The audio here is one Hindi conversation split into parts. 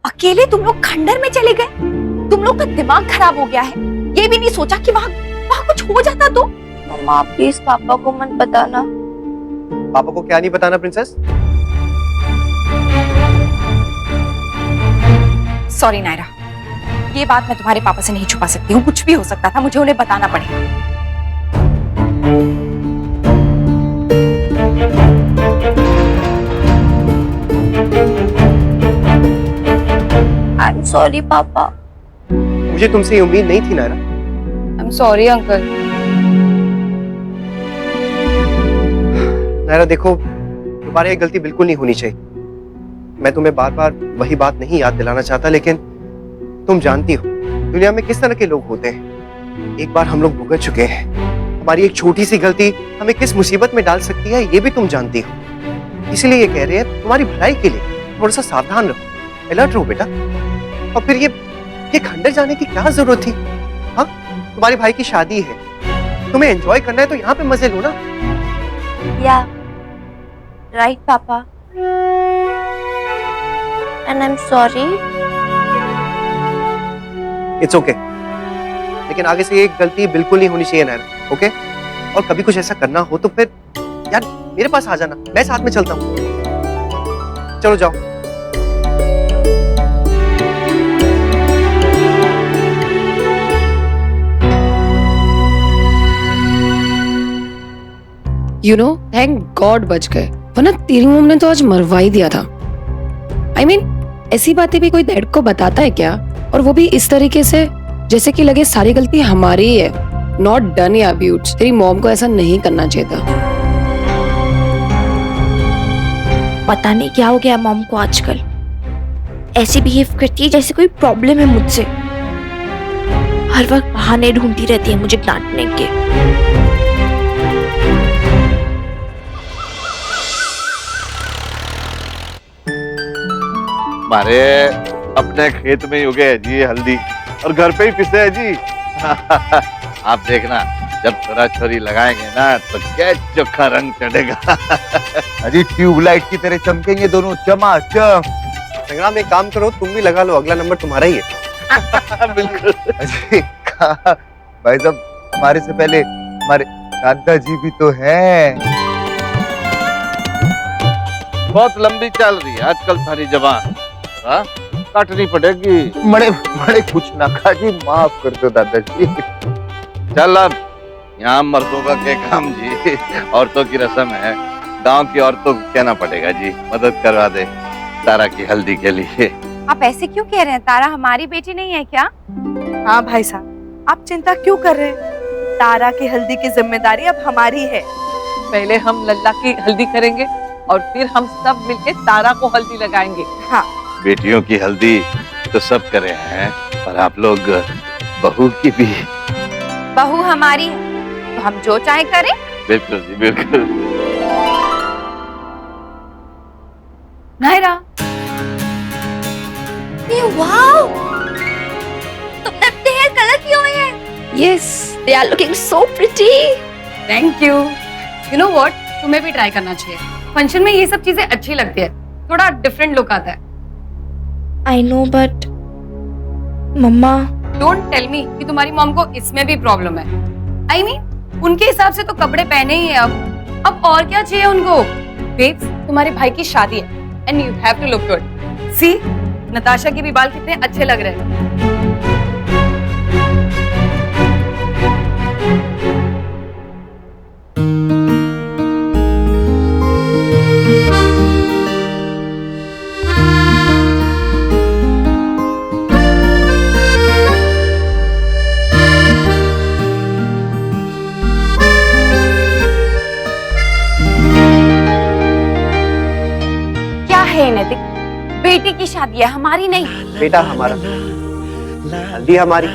अकेले तुम लोग खंडर में चले गए। तुम लोग का दिमाग खराब हो गया है। ये भी नहीं सोचा कि वहाँ कुछ हो जाता तो। मम्मा प्लीज पापा को मत बताना। पापा को क्या नहीं बताना प्रिंसेस? सॉरी नायरा, ये बात मैं तुम्हारे पापा से नहीं छुपा सकती हूँ। कुछ भी हो सकता था, मुझे उन्हें बताना पड़ेगा। आई एम सॉरी पापा। मुझे तुमसे ये उम्मीद नहीं थी Naira. I am sorry uncle. Naira देखो, दोबारा ये गलती बिल्कुल नहीं होनी चाहिए। मैं तुम्हें बार बार वही बात नहीं याद दिलाना चाहता, लेकिन तुम जानती हो दुनिया में किस तरह के लोग होते हैं। एक बार हम लोग भुगत चुके हैं। हमारी एक छोटी सी गलती हमें किस मुसीबत में डाल सकती है, ये भी तुम जानती हो। इसीलिए ये कह रहे हैं तुम्हारी भलाई के लिए थोड़ा सा सावधान रहो, अलर्ट रहो बेटा। और फिर ये खंडर जाने की क्या जरूरत थी? हाँ, तुम्हारे भाई की शादी है, तुम्हें एंजॉय करना है तो यहाँ पे मजे लो ना। या राइट पापा, and I am sorry. It's okay, लेकिन आगे से ये गलती बिल्कुल नहीं होनी चाहिए नायरा, ओके? और कभी कुछ ऐसा करना हो तो फिर यार मेरे पास आ जाना, मैं साथ में चलता हूँ। चलो जाओ। यू नो, थैंक गॉड बच गए, वरना तेरी मम्मी ने तो आज मरवा ही दिया था। आई मीन, ऐसी बातें भी कोई डैड को बताता है क्या? और वो भी इस तरीके से जैसे कि लगे सारी गलती हमारी ही है। नॉट डन या ब्यूट्स, तेरी मॉम को ऐसा नहीं करना चाहिए था। पता नहीं क्या हो गया मॉम को आजकल, ऐसे बिहेव करती है जैसे कोई प्रॉब्लम है मुझसे। हर वक्त बहाने ढूंढती रहती है मुझे डांटने के। हमारे अपने खेत में ही उगे है जी हल्दी, और घर पे ही पिसे है जी। आप देखना, जब छोरा छोरी लगाएंगे ना तो क्या चोखा रंग चढ़ेगा। अजी ट्यूबलाइट की तरह चमकेंगे दोनों, चमाचम। संग्राम एक काम करो, तुम भी लगा लो, अगला नंबर तुम्हारा ही है। बिल्कुल। अजी भाई साहब, हमारे से पहले हमारे दादाजी भी तो हैं। बहुत लंबी चल रही है आजकल सारी जबान, काटनी पड़ेगी। बड़े बड़े कुछ ना खा जी, माफ कर दो दादाजी। चल अब यहाँ मर्दों का क्या काम जी, औरतों की रस्म है। गांव की औरतों को कहना पड़ेगा जी, मदद करवा दे तारा की हल्दी के लिए। आप ऐसे क्यों कह रहे हैं? तारा हमारी बेटी नहीं है क्या? हाँ भाई साहब, आप चिंता क्यों कर रहे हैं? तारा की हल्दी की जिम्मेदारी अब हमारी है। पहले हम लल्ला की हल्दी करेंगे और फिर हम सब मिलके तारा को हल्दी लगाएंगे। हाँ, बेटियों की हल्दी तो सब करे हैं, पर आप लोग बहू की भी। बहू हमारी है तो हम जो चाहे करें। बिल्कुल जी, बिल्कुल। नायरा, वाओ, तुमने अपने हेयर कलर किए हुए हैं। Yes, they are looking so pretty. Thank you. You know what, तुम्हें भी ट्राई करना चाहिए। फंक्शन में ये सब चीजें अच्छी लगती है, थोड़ा डिफरेंट लुक आता है। I know but mamma. Don't tell me कि तुम्हारी मॉम को इसमें भी प्रॉब्लम है। आई मीन, उनके हिसाब से तो कपड़े पहने ही है अब और क्या चाहिए उनको? बेब्स, तुम्हारे भाई की शादी है and you have to look good. See, Natasha के भी बाल कितने अच्छे लग रहे हैं। नैतिक, बेटी की शादी है, हमारी नहीं। बेटा हमारा, हल्दी हमारी,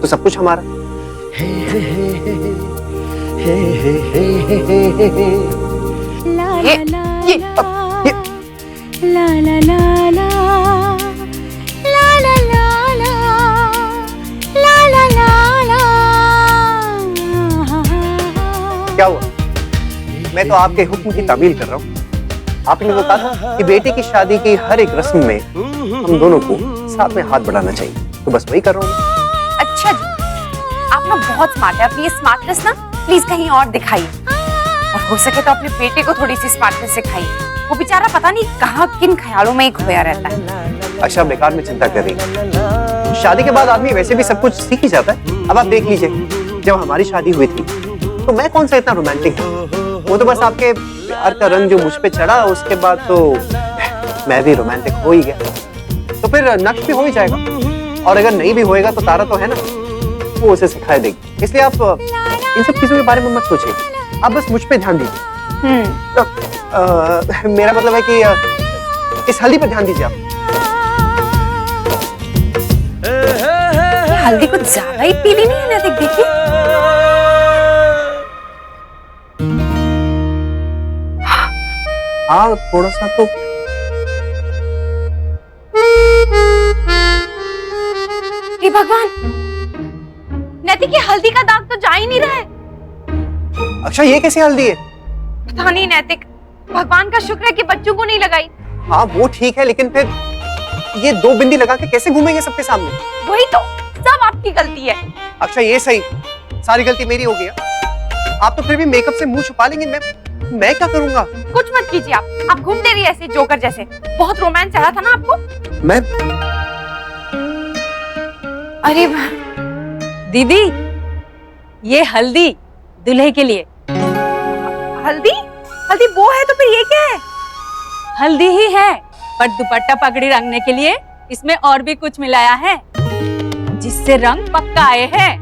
तो सब कुछ हमारा। क्या हुआ? मैं तो आपके हुक्म की तामील कर रहा हूँ। आपने तो कहा था कि बेटे की शादी की हर एक रस्म में हम दोनों को साथ में हाथ बढ़ाना चाहिए, तो बस वही कर रहा हूँ। अच्छा जी, आप ना बहुत स्मार्ट है, अपनी स्मार्टनेस ना प्लीज कहीं और दिखाइए, और हो सके तो अपने बेटे को थोड़ी सी स्मार्टनेस सिखाइए। वो बेचारा पता नहीं कहाँ किन ख्यालों में ही खोया रहता है। अच्छा, बेकार में चिंता कर रही है। शादी के बाद आदमी वैसे भी सब कुछ सीख ही जाता है। अब आप देख लीजिए, जब हमारी शादी हुई थी तो मैं कौन सा इतना रोमांटिक था, वो तो बस आपके प्यार का रंग जो मुझ पे चढ़ा उसके बाद तो मैं भी रोमांटिक हो ही गया। तो फिर नक्श भी हो ही जाएगा, और अगर नहीं भी होएगा तो तारा तो है ना, वो उसे सिखा देगी। इसलिए आप इन सब चीजों के बारे में मत सोचिए, आप बस मुझ पे ध्यान दीजिए। मेरा मतलब है कि इस हल्दी पे ध्यान दीजिए आप। हल्दी कुछ ज्यादा ही पीली नहीं है ना, देखिए। हाँ, थोड़ा सा तो। हे भगवान, नैतिक की हल्दी का दाग तो जा ही नहीं रहा है। अच्छा, ये कैसी हल्दी है? पता नहीं नैतिक, भगवान का शुक्र है कि बच्चों को नहीं लगाई। हाँ वो ठीक है, लेकिन फिर ये 2 बिंदी लगा के कैसे घूमेंगे सबके सामने? वही तो, सब आपकी गलती है। अच्छा ये सही, सारी गलती मेरी हो गई। आप तो फिर भी मेकअप से मुंह छुपा लेंगे, मैं क्या करूंगा? कुछ मत कीजिए आप घूमते रहिए ऐसे जोकर जैसे। बहुत रोमांस चढ़ा था ना आपको। मैं अरे दीदी, ये हल्दी दूल्हे के लिए। हल्दी? हल्दी वो है तो फिर ये क्या है? हल्दी ही है, पर दुपट्टा पगड़ी रंगने के लिए इसमें और भी कुछ मिलाया है, जिससे रंग पक्का आए हैं।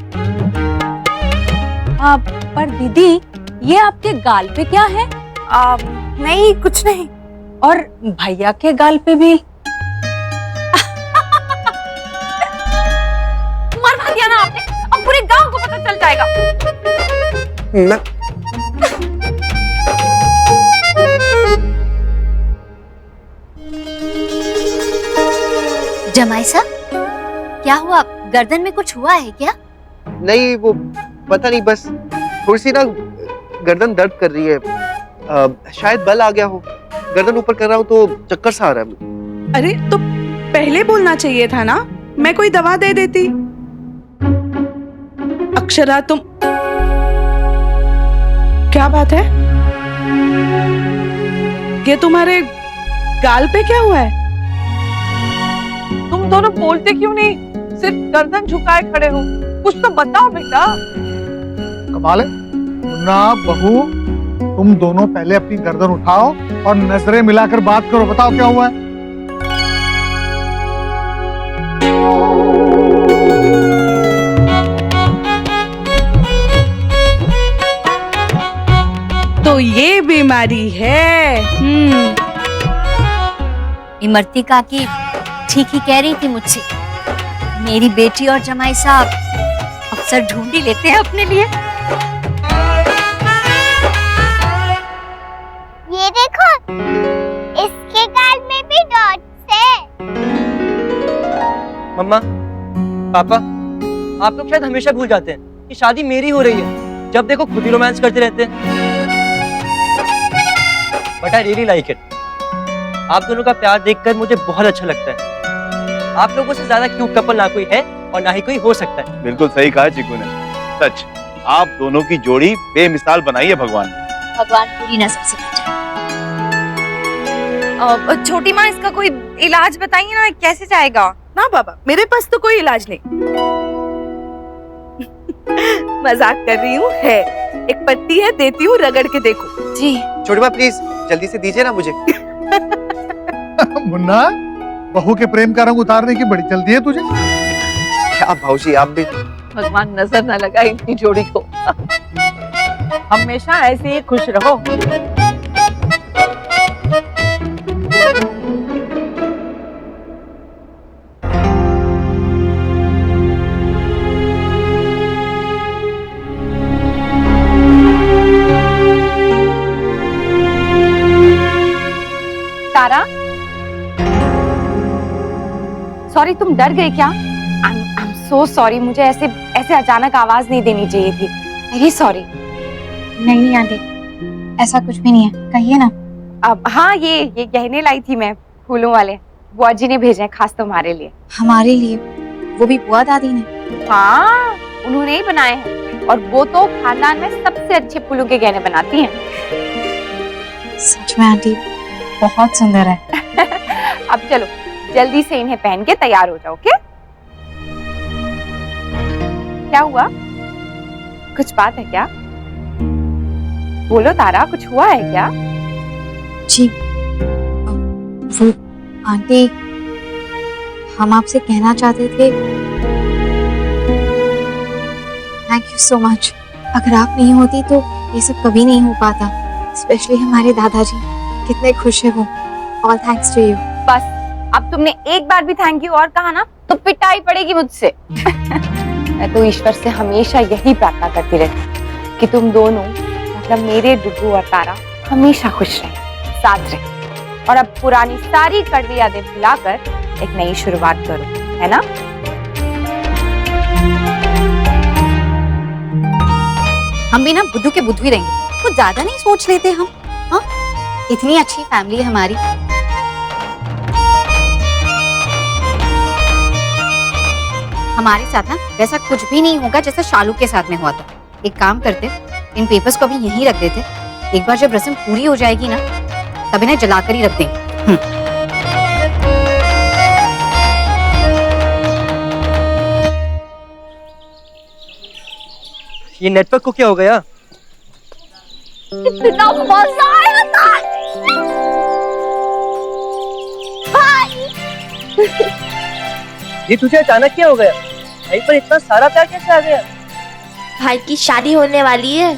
पर दीदी, ये आपके गाल पे क्या है? नहीं, कुछ नहीं। और भैया के गाल पे भी। मरवा दिया ना आपने, अब पूरे गांव को पता चल जाएगा। मैं जमाई साहब, क्या हुआ? गर्दन में कुछ हुआ है क्या? नहीं, वो पता नहीं, बस थोड़ी सी ना गर्दन दर्द कर रही है। शायद बल आ गया हो। गर्दन ऊपर कर रहा हूँ तो चक्कर सा आ रहा है। अरे तो पहले बोलना चाहिए था ना, मैं कोई दवा दे देती। अक्षरा, तुम क्या बात है? ये तुम्हारे गाल पे क्या हुआ है? तुम दोनों बोलते क्यों नहीं? सिर्फ गर्दन झुकाए खड़े हो, कुछ तो बताओ बेटा। कमाल है मुन्ना, बहू, तुम दोनों पहले अपनी गर्दन उठाओ और नजरें मिलाकर बात करो। बताओ क्या हुआ है? तो ये बीमारी है। इमरती काकी ठीक ही कह रही थी मुझसे। मेरी बेटी और जमाई साहब अक्सर ढूंढ ही लेते हैं अपने लिए। ये देखो, इसके गाल में भी डॉट्स है। मम्मा, पापा, आप लोग शायद हमेशा भूल जाते हैं कि शादी मेरी हो रही है। जब देखो खुद ही रोमांस करते रहते हैं। But I really like it. आप दोनों का प्यार देखकर मुझे बहुत अच्छा लगता है। आप लोगों से ज्यादा क्यूट कपल ना कोई है और ना ही कोई हो सकता है। बिल्कुल सही कहा चिकू ने, सच। आप दोनों की जोड़ी बेमिसाल बनाई है भगवान ने। भगवान पूरी नजर से बचाए। छोटी माँ, इसका कोई इलाज बताइए ना, कैसे जाएगा? ना बाबा, मेरे पास तो कोई इलाज नहीं। मजाक कर रही हूँ, है एक पट्टी है, देती हूँ, रगड़ के देखो। जी छोटी माँ प्लीज जल्दी से दीजिए ना मुझे। मुन्ना, बहू के प्रेम का रंग उतारने की बड़ी जल्दी है तुझे। क्या भाऊजी, आप भी। भगवान नजर न लगाए इनकी जोड़ी को। हमेशा ऐसे ही खुश रहो। तारा, सॉरी, तुम डर गए क्या? आई एम सो सॉरी, मुझे ऐसे अचानक आवाज नहीं देनी चाहिए थी। Very sorry. नहीं आंटी, ऐसा कुछ भी नहीं है, कहिए ना। अब हाँ, ये गहने लाई थी मैं, फूलों वाले। बुआ जी ने भेजे हैं खास तुम्हारे लिए। हमारे लिए? वो भी बुआ दादी ने? हाँ, उन्होंने ही बनाए हैं, और वो तो खानदान में सबसे अच्छे फूलों के गहने बनाती हैं। सच में आंटी बहुत सुंदर है। अब चलो जल्दी से इन्हें पहन के तैयार हो जाओ। ओके? क्या हुआ? कुछ बात है क्या? बोलो तारा, कुछ हुआ है क्या? जी वो आंटी, हम आपसे कहना चाहते थे थैंक यू सो मच। अगर आप नहीं होती तो ये सब कभी नहीं हो पाता। स्पेशली हमारे दादाजी कितने खुश है वो। All thanks to you. बस अब तुमने एक बार भी थैंक यू और कहा ना तो पिटाई पड़ेगी मुझसे। मैं तो ईश्वर से हमेशा यही प्रार्थना करती रहती कि तुम दोनों, मतलब मेरे डुडू और तारा, हमेशा खुश रहे, साथ रहे, और अब पुरानी सारी कड़वी यादें भुलाकर एक नई शुरुआत करो, है ना? हम भी ना बुद्धू के बुद्धू ही रहेंगे, कुछ ज्यादा नहीं सोच लेते हम। हाँ, इतनी अच्छी फैमिली है हमारी। हमारे साथ ना वैसा कुछ भी नहीं होगा जैसा शालू के साथ में हुआ था। एक काम करते, इन पेपर्स को अभी यहीं रख देते। एक बार जब रस्म पूरी हो जाएगी ना, तब इन्हें जलाकर ही रख देंगे। ये नेटवर्क को क्या हो गया? कितना मजा आया था भाई। ये तुझे अचानक क्या हो गया? भाई पर इतना सारा प्यार कैसे आ गया? भाई की शादी होने वाली है।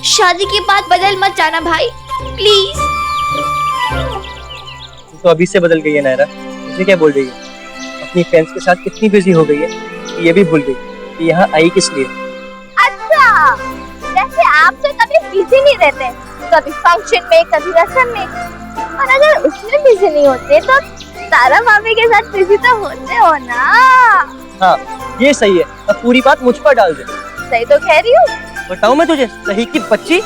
शादी की बात बदल मत जाना भाई, प्लीज। तू तो अभी से बदल गई है नायरा। मुझे क्या बोल रही है? अपनी फ्रेंड्स के साथ कितनी बिजी हो गई है कि ये भी भूल गई कि यहाँ आई किस लिए। अच्छा, जैसे आप तो कभी बिजी नहीं रहते, कभी फंक्शन में, कभी रस्म में, और अगर उसमें बिजी नहीं होते तो तारा भाभी के साथ बिजी तो होते हो ना। हाँ, ये सही है। अब पूरी बात मुझ पर डाल दे। सही तो कह रही हूँ। बताऊँ मैं तुझे, सही की बच्ची।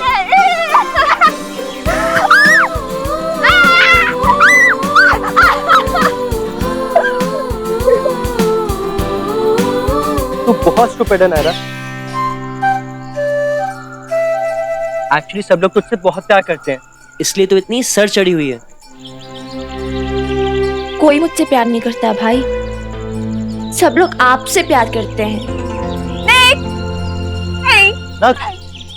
तू बहुत स्टूपिड है नायरा। एक्चुअली सब लोग तुझसे बहुत प्यार करते हैं, इसलिए तो इतनी सर चढ़ी हुई है। कोई मुझसे प्यार नहीं करता भाई, सब लोग आपसे प्यार करते हैं। ना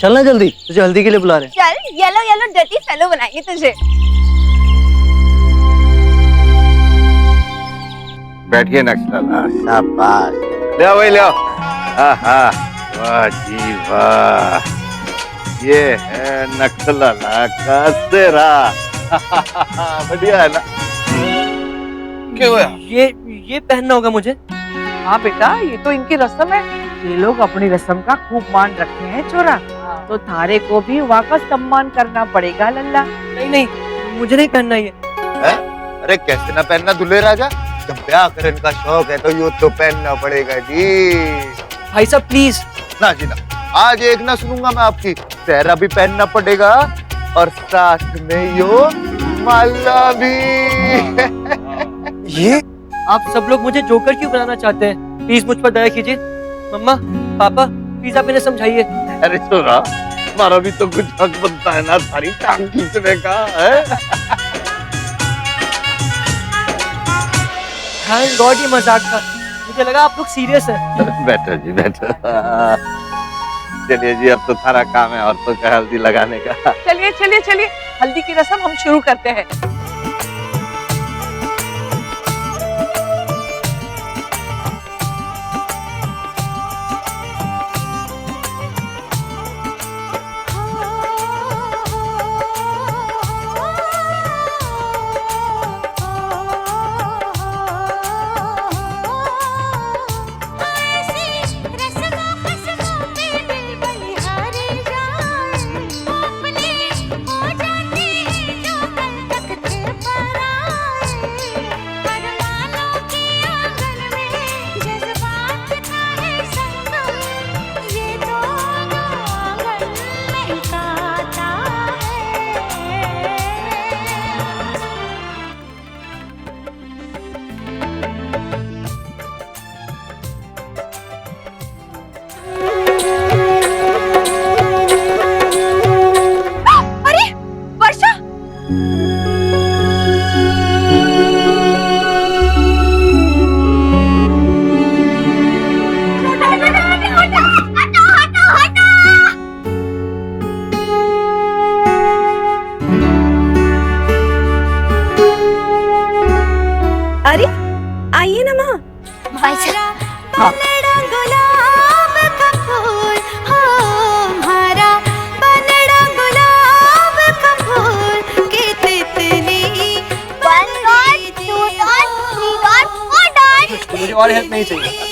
चलना जल्दी, तुझे हल्दी के लिए बुला रहे हैं। चल, येलो येलो डर्टी फेलो बनाएंगे तुझे। बैठिए नक्सला, शाबाश। ले आओ भाई, ले आओ। हाँ, वाह जी वाह, ये है नक्सला का सेहरा। बढ़िया है ना? क्या हुआ? ये पहनना होगा मुझे। हाँ बेटा, ये तो इनकी रस्म है। ये लोग अपनी रस्म का खूब मान रखते हैं छोरा, तो थारे को भी वहाँ का सम्मान करना पड़ेगा लल्ला। नहीं, मुझे नहीं पहनना ये। है? अरे कैसे ना पहनना दुल्हे राजा, जब ब्याह करने का शौक है तो यूँ तो पहनना पड़ेगा जी। भाई साहब प्लीज। ना जी ना, आज एक ना सुनूंगा मैं आपकी। सेहरा भी पहनना पड़ेगा और साथ में यो माला भी। ये आप सब लोग मुझे जोकर क्यों बनाना चाहते हैं? प्लीज मुझ पर दया कीजिए। मम्मा, पापा, प्लीज आप इन्हें समझाइए। अरे छोरा, हमारा भी तो कुछ हक बनता है ना सारी टांग खींचने का, है? थैंक गॉड ये मजाक था, मुझे लगा आप लोग सीरियस हैं। बैठो जी, बैठो। चलिए जी, अब तो सारा काम है औरतों का हल्दी लगाने का। चलिए चलिए चलिए, हल्दी की रस्म हम शुरू करते हैं। अपने हो जाते जो कल तक थे। अरे आइए ना माँ। हाँ। मुझे और हेल्प नहीं चाहिए।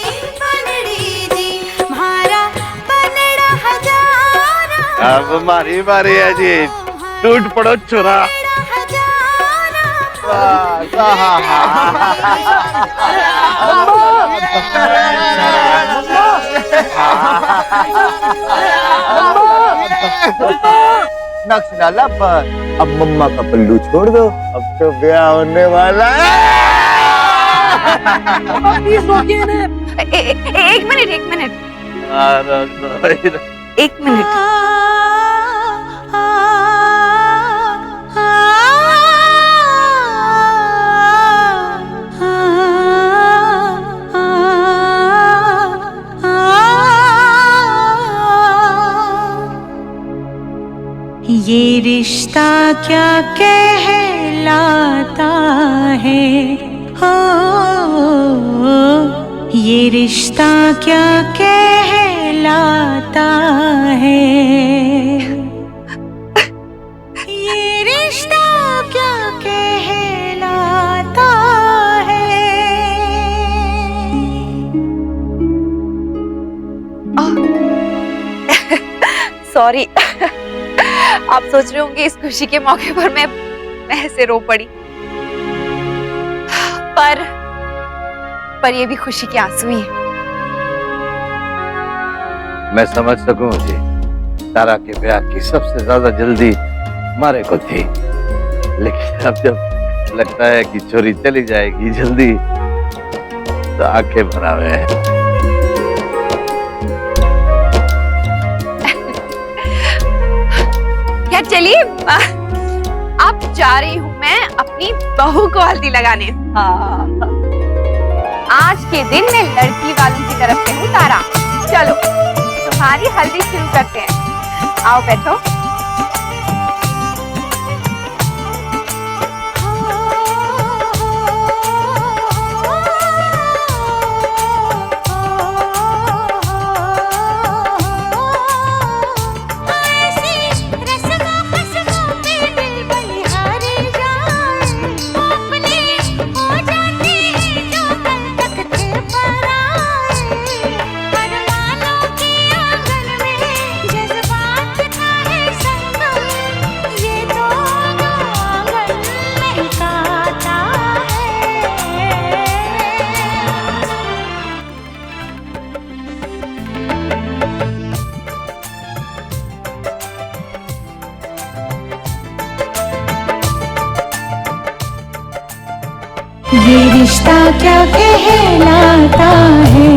अब हमारी बारी है जी, टूट पड़ो छोरा। नक्श डाला पर अब मम्मा का पल्लू छोड़ दो, अब तो ब्याह होने वाला है। एक मिनट एक मिनट एक मिनट। ये रिश्ता क्या कहलाता है, हो ये रिश्ता क्या कहलाता है, ये रिश्ता क्या कहलाता है। सॉरी, आप सोच रहे होंगे इस खुशी के मौके पर मैं ऐसे रो पड़ी, पर ये भी खुशी के आंसू ही है। मैं समझ सकूं जी, तारा के ब्याह की सबसे ज्यादा जल्दी मारे को थी, लेकिन अब जब लगता है कि छोरी चली जाएगी जल्दी तो आंखें भरावे हैं। चलिए अब जा रही हूँ मैं अपनी बहू को हल्दी लगाने। हाँ। आज के दिन मैं लड़की वालों की तरफ से हूँ तारा। चलो तुम्हारी हल्दी शुरू करते हैं, आओ बैठो। ये रिश्ता क्या कहलाता है।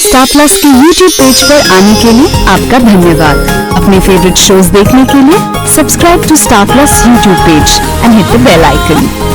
स्टार प्लस की YouTube पेज पर आने के लिए आपका धन्यवाद। अपने फेवरेट शोज देखने के लिए subscribe to Star Plus YouTube page and hit the bell icon.